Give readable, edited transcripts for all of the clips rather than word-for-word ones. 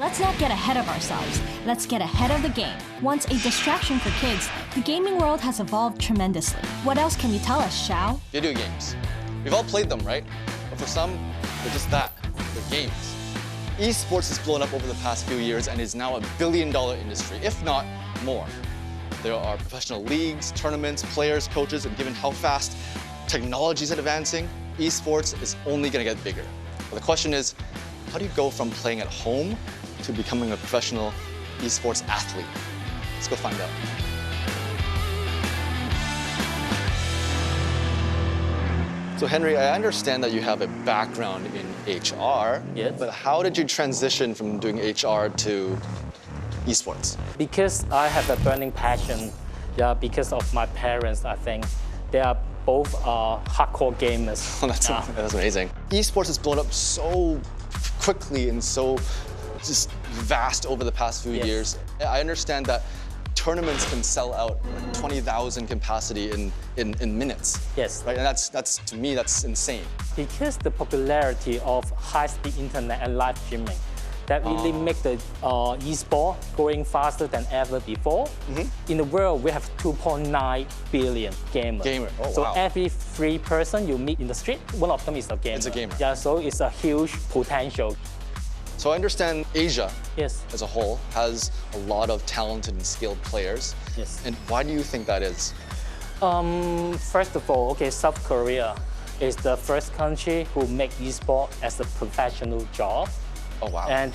Let's not get ahead of ourselves. Let's get ahead of the game. Once a distraction for kids, the gaming world has evolved tremendously. What else can you tell us, Shao? Video games. We've all played them, right? But for some, they're just that. They're games. Esports has blown up over the past few years and is now a billion-dollar industry, if not more. There are professional leagues, tournaments, players, coaches, and given how fast technology is advancing, esports is only going to get bigger. But the question is, how do you go from playing at home to becoming a professional esports athlete? Let's go find out. So Henry, I understand that you have a background in HR, Yes. but how did you transition from doing HR to esports? Because I have a burning passion, because of my parents, I think. They are both hardcore gamers. Oh, that's amazing. Esports has blown up so quickly and so just vast over the past few years. I understand that tournaments can sell out 20,000 capacity in minutes. Yes. Right, and that's to me, that's insane. Because the popularity of high-speed internet and live streaming, that really make the e-sport growing faster than ever before. In the world, we have 2.9 billion gamers. Oh, so wow. every 3 person you meet in the street, one of them is a gamer. It's a gamer. Yeah, so it's a huge potential. So I understand Asia Yes. as a whole has a lot of talented and skilled players. Yes. And why do you think that is? First of all, South Korea is the first country who make e-sport as a professional job. Oh, wow. And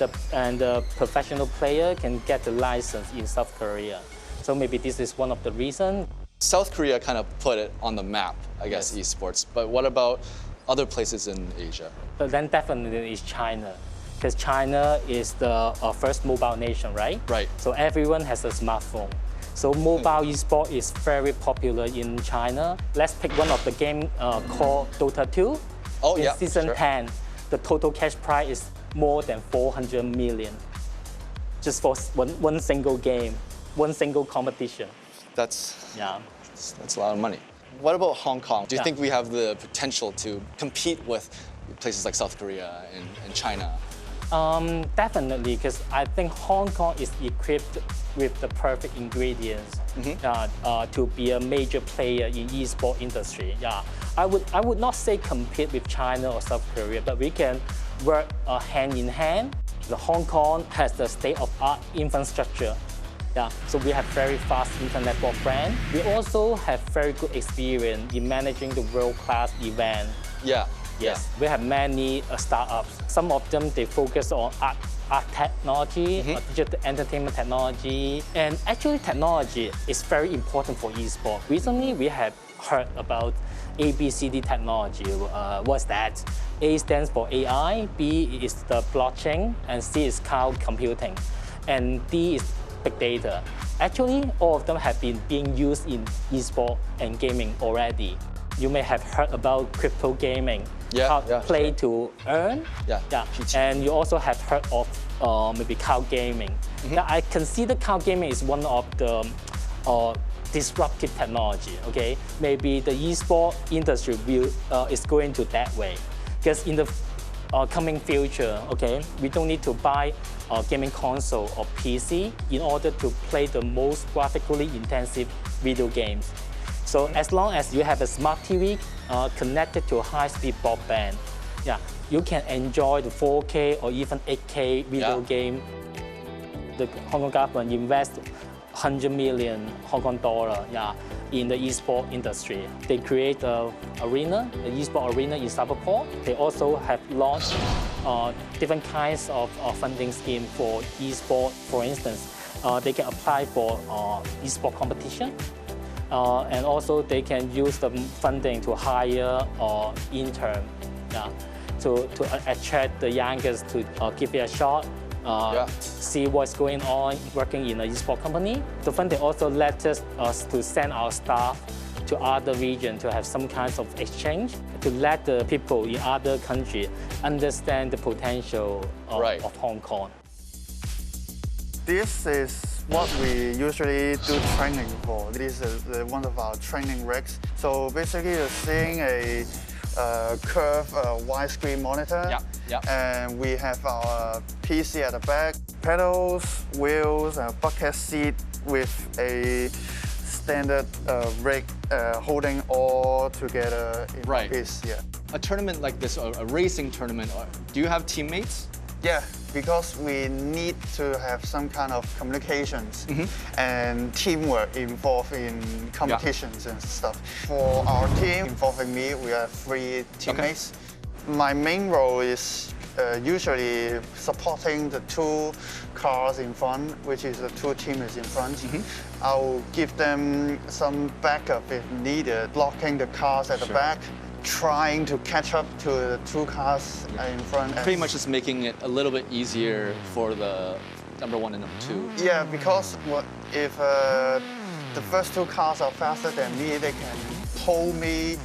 the professional player can get the license in South Korea. So maybe this is one of the reasons. South Korea kind of put it on the map, I guess, esports. But what about other places in Asia? But then definitely is China. Because China is the first mobile nation, right? Right. So everyone has a smartphone. So mobile e-sport is very popular in China. Let's pick one of the game called Dota 2. Oh, in yeah, season sure. 10, the total cash prize is more than 400 million. Just for one single game, one single competition. That's a lot of money. What about Hong Kong? Do you think we have the potential to compete with places like South Korea and China? Definitely, because I think Hong Kong is equipped with the perfect ingredients to be a major player in e-sport industry. I would not say compete with China or South Korea, but we can work hand in hand. The Hong Kong has the state-of-art infrastructure. So we have very fast internet broadband. We also have very good experience in managing the world-class event. Yes, we have many startups. Some of them, they focus on art technology, digital entertainment technology. And actually, technology is very important for eSport. Recently, we have heard about ABCD technology. What's that? A stands for AI, B is the blockchain, and C is cloud computing, and D is big data. Actually, all of them have been being used in eSport and gaming already. You may have heard about crypto gaming, play to earn. And you also have heard of maybe cloud gaming. I consider cloud gaming is one of the disruptive technology. Maybe the e-sport industry is going to that way, because in the coming future, we don't need to buy a gaming console or PC in order to play the most graphically intensive video games. So as long as you have a smart TV connected to a high-speed broadband, you can enjoy the 4K or even 8K video game. The Hong Kong government invests 100 million Hong Kong dollar in the e-sport industry. They create an arena, the e-sport arena in Singapore. They also have launched different kinds of funding scheme for e-sport. For instance, they can apply for e-sport competition. And also they can use the funding to hire intern, to attract the youngest to give it a shot, see what's going on working in an e-sport company. The funding also lets us to send our staff to other regions to have some kinds of exchange, to let the people in other countries understand the potential of Hong Kong. This is what we usually do training for. This is one of our training rigs. So basically, you're seeing a curved widescreen monitor, and we have our PC at the back. pedals, wheels, a bucket seat with a standard rig holding all together in Right. piece. Yeah. A tournament like this, a racing tournament, do you have teammates? Yeah, because we need to have some kind of communications and teamwork involved in competitions and stuff. For our team, involving me, we have 3 teammates. My main role is usually supporting the 2 cars in front, which is the 2 teammates in front. I'll give them some backup if needed, blocking the cars at the back, trying to catch up to the 2 cars in front. Pretty much just making it a little bit easier for the number 1 and number 2. Yeah, because if the first 2 cars are faster than me, they can pull me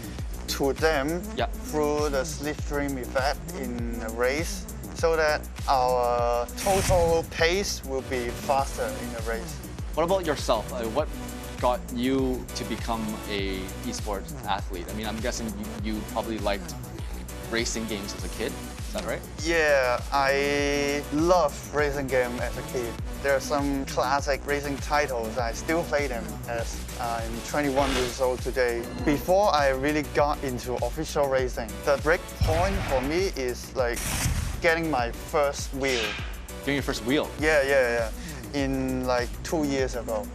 to them through the slipstream effect in a race, so that our total pace will be faster in the race. What about yourself? What got you to become a esports athlete? I mean, I'm guessing you probably liked racing games as a kid. Is that right? Yeah, I love racing games as a kid. There are some classic racing titles. I still play them as I'm 21 years old today. Before I really got into official racing, the break point for me is like getting my first wheel. Getting your first wheel? Yeah. In like 2 years ago.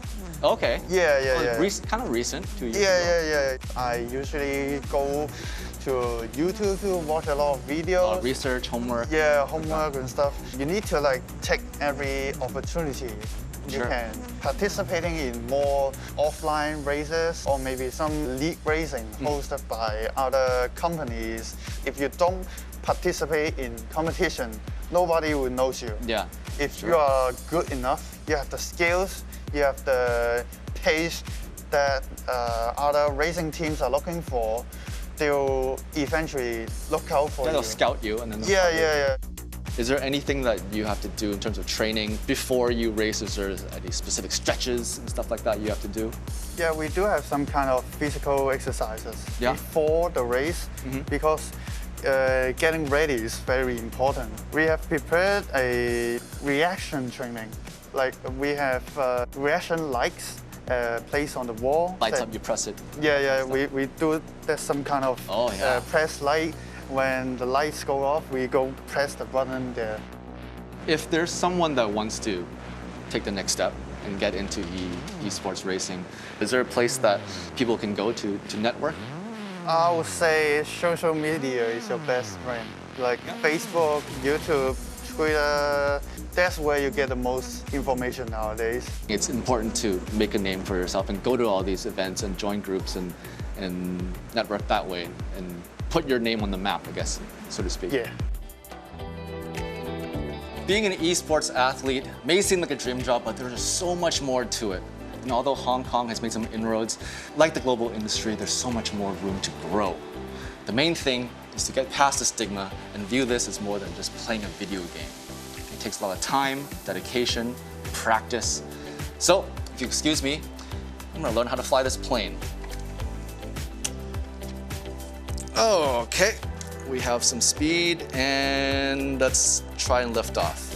Okay. Yeah. Kind of recent, 2 years ago. Yeah. I usually go to YouTube to watch a lot of videos. Research, homework. Yeah, homework and stuff. You need to like take every opportunity you can. Participating in more offline races or maybe some league racing hosted by other companies. If you don't participate in competition, nobody will know you. Yeah. If you are good enough, you have the skills, you have the pace that other racing teams are looking for, they'll eventually look out for you. They'll scout you and then they'll Yeah. Is there anything that you have to do in terms of training before you race? Is there any specific stretches and stuff like that you have to do? Yeah, we do have some kind of physical exercises before the race because getting ready is very important. We have prepared a reaction training. Like we have reaction lights placed on the wall. Lights up, you press it. Yeah. We do. There's some kind of press light. When the lights go off, we go press the button there. If there's someone that wants to take the next step and get into esports racing, is there a place that people can go to network? I would say social media is your best friend. Like Facebook, YouTube, Twitter, that's where you get the most information nowadays. It's important to make a name for yourself and go to all these events and join groups and network that way and put your name on the map, I guess, so to speak. Yeah. Being an esports athlete may seem like a dream job, but there's just so much more to it. And although Hong Kong has made some inroads, like the global industry, there's so much more room to grow. The main thing is to get past the stigma and view this as more than just playing a video game. It takes a lot of time, dedication, practice. So, if you excuse me, I'm gonna learn how to fly this plane. Okay, we have some speed and let's try and lift off.